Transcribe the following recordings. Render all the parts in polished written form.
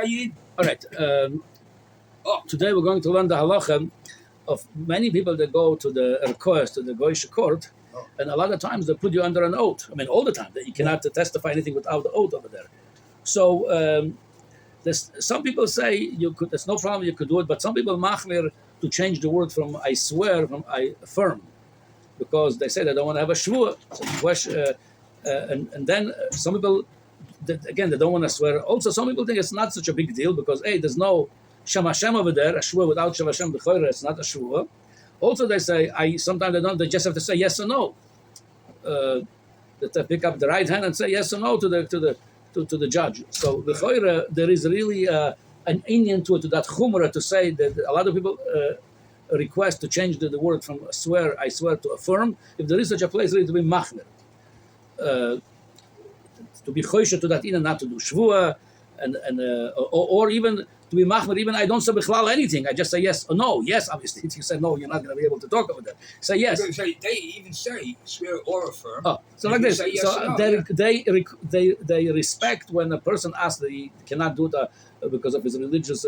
Yid? All right. Today we're going to learn the halacha of many people that go to the request to the Goyish court, and a lot of times they put you under an oath. I mean, all the time that you cannot testify anything without the oath over there. So some people say you could. There's no problem. You could do it, but some people machmir to change the word from I swear from I affirm, because they say they don't want to have a shvua. So the question, and then some people, again, they don't want to swear. Also, some people think it's not such a big deal because there's no Shem Hashem over there. A shvua without Shem Hashem b'choira, it's not a shvua. Also, they say sometimes they don't. They just have to say yes or no. They pick up the right hand and say yes or no to the judge. So b'choira, there is really an Indian to that chumrah to say that a lot of people request to change the word from swear, I swear, to affirm. If there is such a place, really to be machmir, to be choisha to that inyan, not to do shvua, or even to be machmir, even I don't say bichlal anything. I just say yes or no. Yes, obviously. If you say no, you're not going to be able to talk about that. Say yes. So they even say swear or affirm. So like this. Yes So they respect when a person asks that he cannot do that because of his religious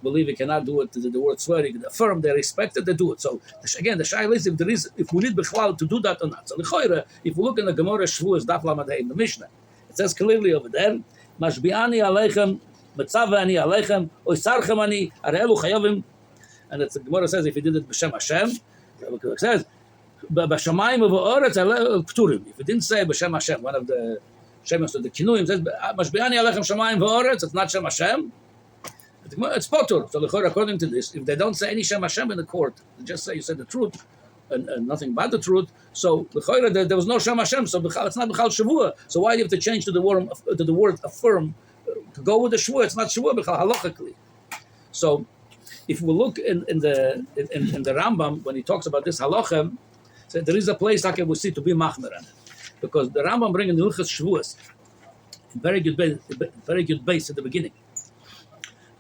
belief. He cannot do it. The word swear, he can affirm. They respect that they do it. So again, the shaila is if we need bichlal to do that or not. So the if we look in the Gemara Shvuas Daf Lamed Hey in the Mishnah, it says clearly over there, Mashbi'ani aleichem. And the Gemara says if he did it b'Shem Hashem, it says b'Shamayim v'Oretz pturim. If he didn't say b'Shem Hashem, one of the Shemas of the Kinuyim says Mashbi'ani alechem Shamayim v'Oretz, it's not Shem Hashem. It's potur. So according to this, if they don't say any Shem Hashem in the court, they just say you said the truth and nothing but the truth. So there was no Shem Hashem, so it's not b'chal shavua. So why do you have to change to the word affirm? To go with the shvua, it's not shvua b'chal halachically. So, if we look in the Rambam when he talks about this halacha, so there is a place like we see to be machmer on it, because the Rambam brings in the Hilchas Shvuas, very good base at the beginning.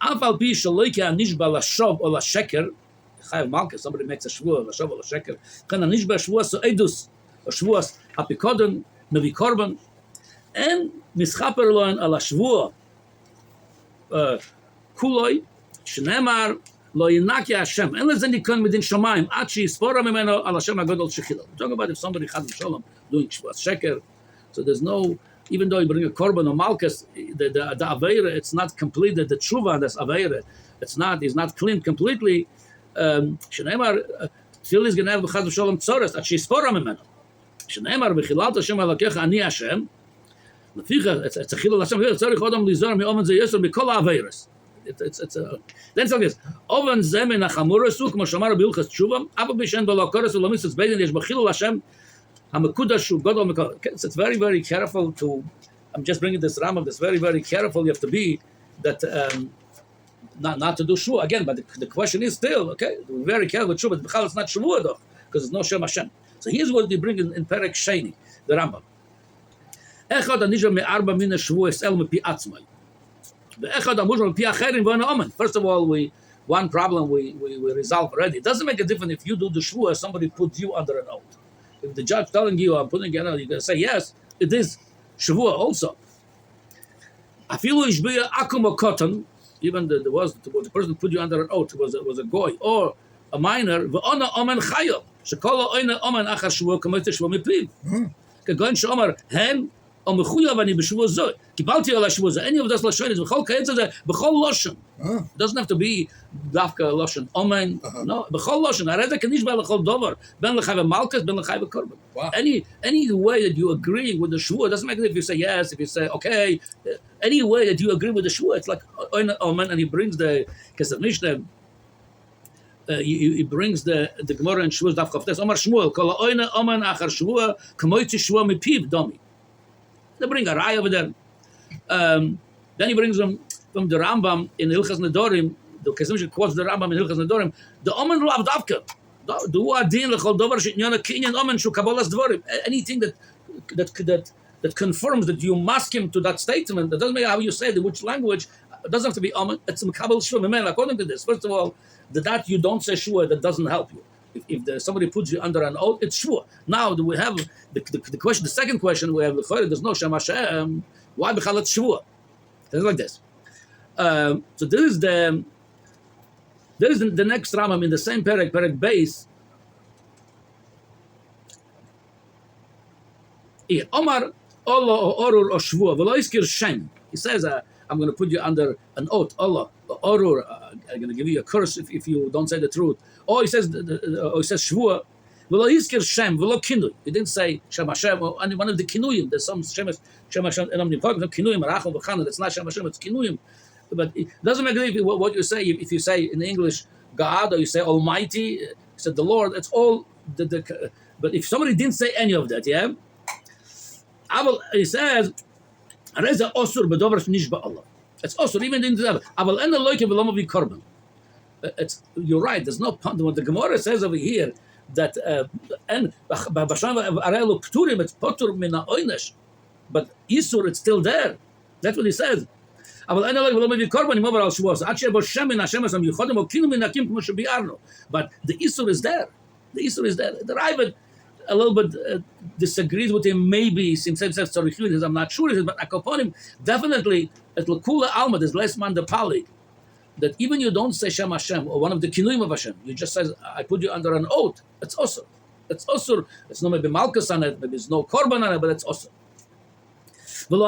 Afal pi shaloike anishba lashov or lasheker, chayav malka, somebody makes a shvua lashov or lasheker, kan anishba shvuas so edus or shvuas apikodon mevi korban, and mischaper loen ala shvua. Kuloi, Shnemar, Lo Yinaki Hashem. Unless then you come within Shemaim, Achi, Spora Mimeno, Al Hashem Agadol Shechila. We're talking about if somebody Chaz Shalom doing Shvuas Sheker. So there's no, even though you bring a Korban or Malchus, the Aveira, it's not complete, the Tshuva, that's Aveira. He's not clean completely. Shnemar, Phil is going to have Chaz Shalom Tzores, Achi, Spora Mimeno. Shnemar, Bechilalt Hashem Alakecha, Ani Hashem. It's a chilul Hashem. Tzarich odam lizar me'oven ze yesor mikol ha'aveiros. Then it's like this. Oven ze min ha'chamuresu k'mo shamar b'ilchas tshuva ava b'shen b'lo kores u'lo mitzvahs beidin yesh b'chilul Hashem ha'mekudashu godol mikol. It's very, very careful to. I'm just bringing this Rambam. That's very, very careful. You have to be that not to do shvua again. But the question is still okay. We're very careful with shvua. But it's not shvua though because it's no Shem Hashem. So here's what they bring in Perek Sheni, the Rambam. Echad anishba me'arba min ha'shvuas el me'pi atzmai. Ve'echad amuzma me'pi acherim v'ana omen. First of all, one problem we resolve already. It doesn't make a difference if you do the shvua, somebody puts you under an oath. If the judge telling you, I'm putting you under, you're going to say yes, it is shvua also. Afilu ishbiya akum or cotton, even the person who put you under an oath was a goy or a minor, v'ana omen chayil. Shekola oina omen achar shvua kamote shvua me'piv. Kegoin she'omar hen any of us lashon is b'chol ka'etz b'chol lashon. Doesn't have to be dafka lashon omen. No, b'chol lashon. Areda kanishba l'chol dover ben l'chayv malchus ben l'chayv korban. Any way that you agree with the shvua doesn't make it if you say yes, if you say okay. Any way that you agree with the shvua, it's like omen, and he brings because the Mishnah. He brings the Gemara and Shvuas Daf Kaftes. Omar Shmuel kol oina omen achar shvua kamoitzi shvua mipiv domi. They bring a raya over there. Then he brings them from the Rambam in Hilchas Nedorim. The Kesemish quotes the Rambam in Hilchas Nedorim. The omen lo avdavka. Do adin lechol dover she'inyan kinyan omen shu kabolas dvorim. Anything that confirms that you mask him to that statement. That doesn't matter how you say it, which language. It doesn't have to be omen. It's makabel shvua. According to this, first of all, that you don't say shvua, that doesn't help you. If somebody puts you under an oath, it's shvua. Now we have the question. The second question we have: there's no Shem Hashem. Why b'chalat shvua? It's like this. So there is the next Rambam in the same Perek base. Omar Allah Orur or Shvua v'lo iskir Shem. He says, I'm going to put you under an oath. Allah Orur, I'm going to give you a curse if you don't say the truth. Or he says Shvua v'lo iskir Shem v'lo kinui. He didn't say Shem Hashem or any one of the kinuyim. There's some Shem Hashem and kinuyim Rachel v'Chana. That's not Shem Hashem. It's kinuyim. But it doesn't make any difference what you say. If you say in English God or you say Almighty, you said the Lord. It's all but if somebody didn't say any of that, yeah. He says, "Reza osur bedover nish ba'Allah." It's osur even in the Aval ena loike v'lama v'korban. It's you're right. There's no point. What the Gemara says over here that and b'sham arelu pturim it's potur mina oynesh, but isur it's still there. That's what he says. Aval ena loike v'lama v'korban imover al shvos. Achshe b'shem min Hashem asam yichodim okinu minakim k'mo shebiarno. But the isur is there. The isur is there. The Ravid a little bit disagrees with him, maybe, since I'm not sure, but Akoponim definitely, at Lakula Alma, there's less man the Pali, that even you don't say Shem Hashem, or one of the Kinuim of Hashem, you just say, I put you under an oath, it's also. It's also, it's no maybe Malkus on it, maybe there's no Korban on it, but it's also. I would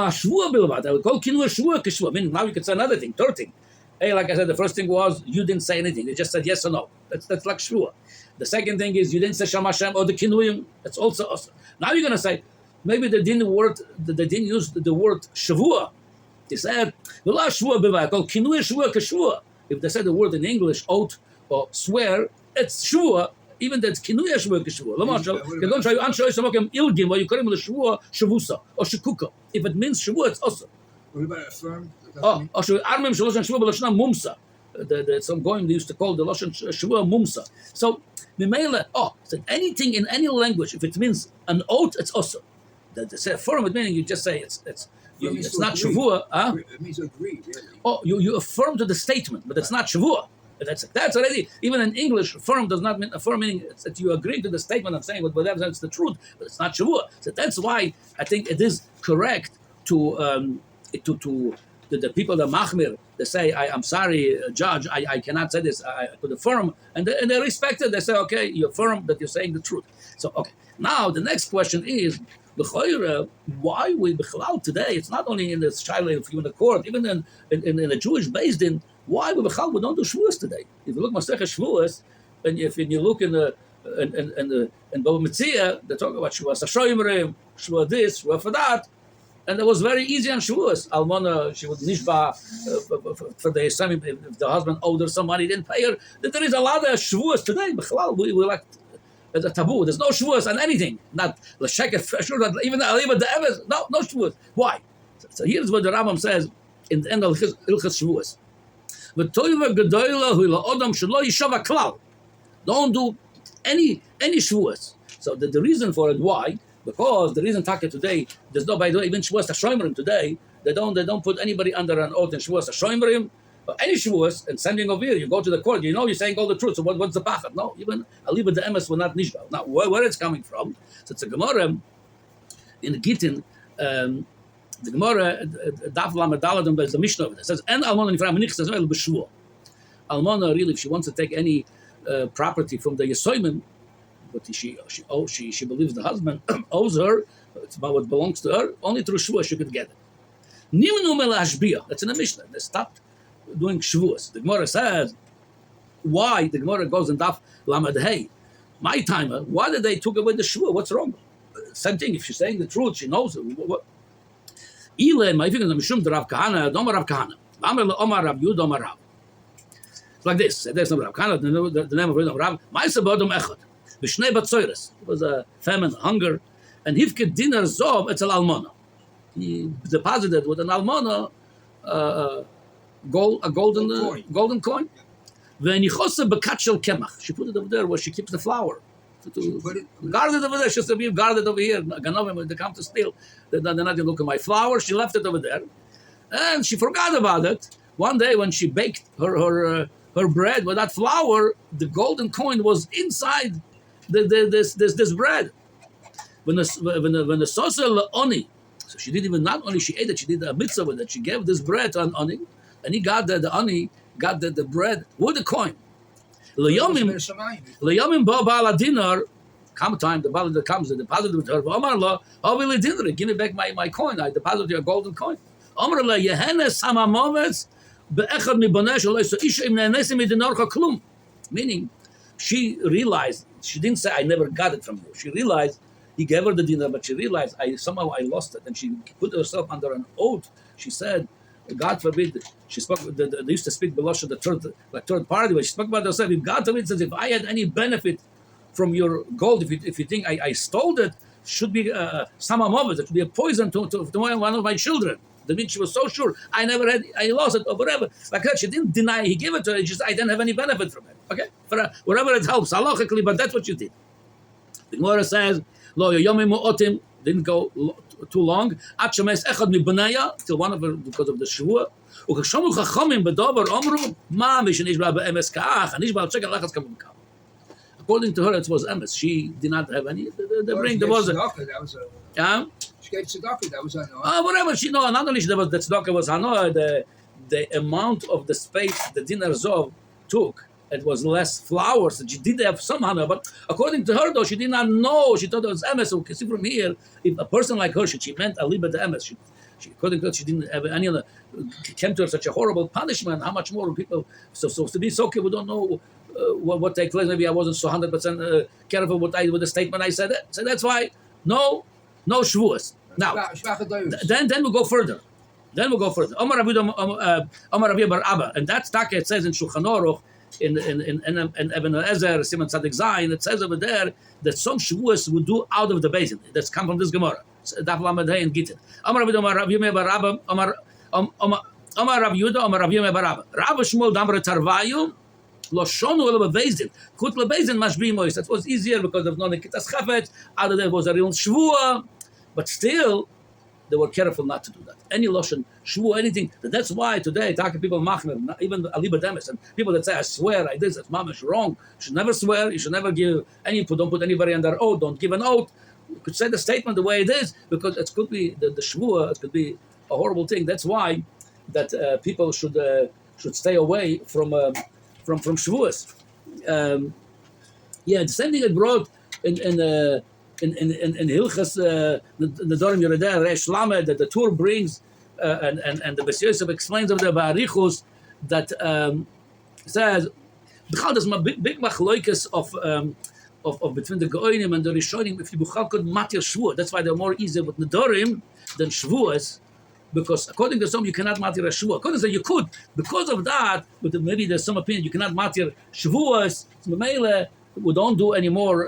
call Kinu Shvua Kishvua. I mean, now you could say another thing, third thing. Hey, like I said, the first thing was, you didn't say anything, you just said yes or no. That's like Shvua. The second thing is you didn't say Shem Hashem or the Kinuyim. It's also awesome. Now you're going to say maybe they didn't use the word Shavua. They said if they said the word in English oath or swear, it's Shavua. Even that's Kinuya Shavua Kishvua. They're going to try you answer Ilgim or you call him Shavua Shavusa or Shikuka. If it means Shavua, it's awesome. What about affirm? Armim Shaloshan Shavua B'Lashna Mumsa. Some going they used to call the Lashon Shavua Mumsa. So so anything in any language, if it means an oath, it's also. The affirmative meaning, you just say it's not Shavua. It means agree, really. You affirm to the statement, but it's not Shavua. That's already, even in English, affirm does not mean affirm, meaning it's that you agree to the statement I'm saying, whatever it's the truth, but it's not Shavua. So that's why I think it is correct to the people, the Machmir, they say, I'm sorry, judge, I cannot say this, I could affirm, and they respect it. They say, okay, you affirm that you're saying the truth. So, okay. Now, the next question is, why we Bichlal today, it's not only in this child in the court, even in a Jewish based in, why we Bichlal, we don't do Shavuos today? If you look Masechah Shavuos, and if you look in Bava Metzia, they talk about Shavuos HaShoyimrim, Shavuos this, Shavuos for that, and it was very easy on Shavuos. Almana, she would nishba for the Yisraelim, if the husband owed her some money, didn't pay her. There is a lot of Shavuos today. We like as a taboo. There's no Shavuos on anything. Not L'sheket, even the Emes. No Shavuos. Why? So here's what the Rambam says in the end of Ilchas Shavuos. Don't do any Shavuos. So the reason for it, why? Because the reason Taka today, there's no, by the way, even Shavuos HaShoyimrim today, they don't put anybody under an oath in Shavuos HaShoyimrim, or any Shavuos, and sending over here, you go to the court, you're saying all the truth, so what's the pachat? No, even Aliba the Emes will not nishba. Now, where it's coming from, so it's a Gemara, in the Gittin, the Gemara, Daf Lamed there's the Mishnah over there, it says, En Almona Nifra Menich says, El B'Shvuah. Almona, really, if she wants to take any property from the Yesoimim, but she believes the husband owes her, it's about what belongs to her, only through Shavuos she could get it. Nimnu melashbiyah, that's in the Mishnah. They stopped doing Shavuos. The Gemara says, why? The Gemara goes in Daf Lamed Hey. My timer, why did they took away the Shavuos? What's wrong? Same thing, if she's saying the truth, she knows it. Ile, my fingers, Mishum, the Rav Kahana, Domar Rav Kahana. Omar Rav Yud, Omar Rav. It's like this. There's no Rav Kahana, the name of Rav. Ma'aseh B'Adam Echad. B'shnei Batzoyres. It was a famine, hunger. And Hivke Dinar Zov, Etzel Almona. He deposited with an Almona a golden coin. V'nichosa B'katshel Kemach. She put it over there where she keeps the flour. Guard it over there. She said, "We guard it over here." Ganovim, when they come to steal, they're not going to look at my flour. She left it over there, and she forgot about it. One day, when she baked her bread with that flour, the golden coin was inside this bread. When the sosa leoni, so she didn't even, not only she ate it, she did a mitzvah with it. She gave this bread to an oni. and he got the ani, got the bread with the coin. Leyomim ba ba'al dinar. Come time, the Baal that comes and deposited with her. Omar lo, give me back my coin. I deposited your golden coin. Omar lo, yehenes hamamoves be'echad mibonesh lo so isha im ne'nesim midinorcha klum. Meaning, she realized, she didn't say, I never got it from you. She realized, he gave her the dinar, but she realized, somehow I lost it. And she put herself under an oath. She said, God forbid, she spoke, they used to speak Belosha, the third party, but she spoke about herself. If God forbid says, if I had any benefit from your gold, if you think I stole it, should be some of it, it should be a poison to one of my children. That means she was so sure, I lost it, or whatever. Like that, she didn't deny he gave it to her, just I didn't have any benefit from it. Okay? For whatever it helps, halachically, but that's what you did. The Gemara says, Lo yomim mu'otim, didn't go too long, till one of her, because of the Shavua. Ukashamu chachamim bedover omru, ma mishanish ba be'emes ka'ach, anish ba al-shekel lachas kamim ka'ach. According to her, it was emes. She did not have any. There was a. She gave tzedakah. That was hanoah. Whatever she know. Not only the tzedakah was hanoah. The amount of the space the dinar zov took, it was less flowers. So she did have some hanoah, but according to her, though, she did not know. She thought it was emes. So we can see from here, if a person like her, she meant a liba de emes. She, according to her, she didn't have any other. Came to her such a horrible punishment. How much more people? So to be so okay, we don't know. What takes place? Maybe I wasn't so 100% careful with the statement I said. So that's why no shvuas. Now, then we'll go further. Omar Rabbi Bar Abba, and that's taka. It says in Shulchan Aruch, in Eben Ezer Simon Tzadik Zayin. It says over there that some shvuas would do out of the basin. That's come from this Gemara. Daf Lamed Hey and Gittin. Omar Rabbi Bar Abba. Omar Rabbi Yehuda. Omar Rabbi Bar Abba. Rabbi Shmuel Damar Tarvayu. Loshonu lebezin, kut lebezin mashbi mois. That was easier because of non-kitas chafetz. Out of there was a real shvua, but still they were careful not to do that. Any loshon shvua, anything. That's why today talking people machmer, even aliba demis, and people that say I swear I did, that's mamish wrong. You should never swear. You should never give any. Don't put anybody under oath. Don't give an oath. You could say the statement the way it is because it could be the shvua. It could be a horrible thing. That's why that people should stay away from Shavuos. The same thing it brought in Hilchas the Dorim Yerideh Resh Lamed that the Tur brings and the Beis Yosef explains of the Barichus that says there's a big machloikes of between the Goinim and the Rishonim if you could matir Shavuot. That's why they're more easy with Nedorim than Shavuos. Because according to some, you cannot matir a Shavuot. According to some, you could. Because of that, but maybe there's some opinion, you cannot matir Shavuos. We don't do any more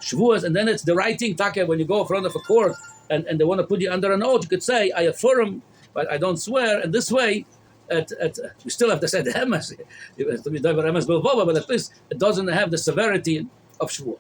Shavuos. And then it's the right thing, Taka, when you go in front of a court and they want to put you under an oath, you could say, I affirm, but I don't swear. And this way, you still have to say the emes. It has to be emes, but at least it doesn't have the severity of Shavuot.